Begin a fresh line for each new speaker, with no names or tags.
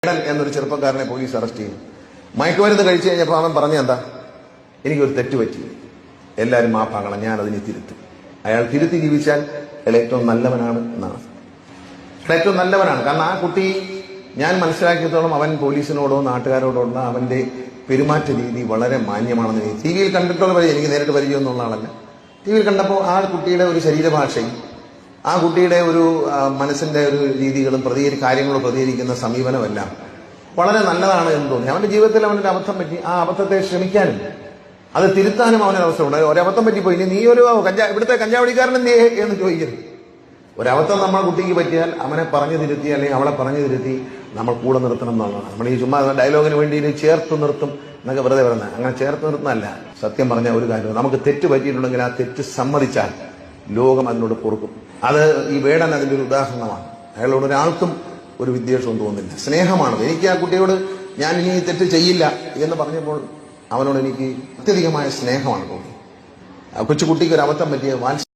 എന്നൊരു ചെറുപ്പക്കാരനെ police arrest ചെയ്തു. മയക്കുമരുന്ന് കഴിച്ചു കഴിഞ്ഞപ്പോൾ അവൻ പറഞ്ഞ എന്താ, എനിക്കൊരു തെറ്റ് പറ്റി, എല്ലാവരും മാപ്പാക്കണം, ഞാൻ അതിനെ തിരുത്തും. അയാൾ തിരുത്തി ജീവിച്ചാൽ അയാൾ ഏറ്റവും നല്ലവനാണ് എന്നാണ്. ഏറ്റവും നല്ലവനാണ്. കാരണം ആ കുട്ടി, ഞാൻ മനസ്സിലാക്കിയത്തോളം അവൻ പോലീസിനോടോ നാട്ടുകാരോടോ ഉള്ള അവന്റെ പെരുമാറ്റ രീതി വളരെ മാന്യമാണെന്ന് ടി വിയിൽ കണ്ടിട്ടുള്ള പരിചയം, എനിക്ക് നേരിട്ട് പരിചയം എന്നുള്ള ആളല്ല. ടി വിയിൽ കണ്ടപ്പോൾ ആ കുട്ടിയുടെ ഒരു ശരീരഭാഷയും ആ കുട്ടിയുടെ ഒരു മനസ്സിന്റെ ഒരു രീതികളും കാര്യങ്ങളോട് പ്രതികരിക്കുന്ന സമീപനമെല്ലാം വളരെ നല്ലതാണ് എന്ന് തോന്നി. അവന്റെ ജീവിതത്തിൽ അവനൊരു അബദ്ധം പറ്റി, ആ അബദ്ധത്തെ ശ്രമിക്കാനും അത് തിരുത്താനും അവനൊരു അവസരം ഉണ്ടായി. ഒരബദ്ധം പറ്റിപ്പോയി, നീ ഒരു ഇവിടുത്തെ കഞ്ചാവടിക്കാരൻ എന്തേ എന്ന് ചോദിക്കരുത്. ഒരബദ്ധം നമ്മൾ കുട്ടിക്ക് പറ്റിയാൽ അവനെ പറഞ്ഞു തിരുത്തി അല്ലെങ്കിൽ അവളെ പറഞ്ഞു തിരുത്തി നമ്മൾ കൂടെ നിർത്തണം എന്നുള്ളതാണ്. നമ്മൾ ഈ ചുമ്മാ ഡയലോഗിന് വേണ്ടി ചേർത്ത് നിർത്തും എന്നൊക്കെ വെറുതെ പറയുന്നത്. അങ്ങനെ ചേർത്ത് നിർത്തുന്നതല്ല. സത്യം പറഞ്ഞ ഒരു കാര്യം, നമുക്ക് തെറ്റ് പറ്റിയിട്ടുണ്ടെങ്കിൽ ആ തെറ്റ് സമ്മതിച്ചാൽ ലോകം അതിനോട് പൊറുക്കും. അത് ഈ വേടൻ അതിന്റെ ഒരു ഉദാഹരണമാണ്. അയാളോട് ഒരാൾക്കും ഒരു വിദ്വേഷവും തോന്നുന്നില്ല, സ്നേഹമാണ്. എനിക്ക് ആ കുട്ടിയോട് ഞാൻ ഇനി തെറ്റ് ചെയ്യില്ല എന്ന് പറഞ്ഞപ്പോൾ അവനോട് എനിക്ക് അത്യധികമായ സ്നേഹമാണ് തോന്നി. ആ കൊച്ചുകുട്ടിക്ക് ഒരു അബദ്ധം പറ്റിയ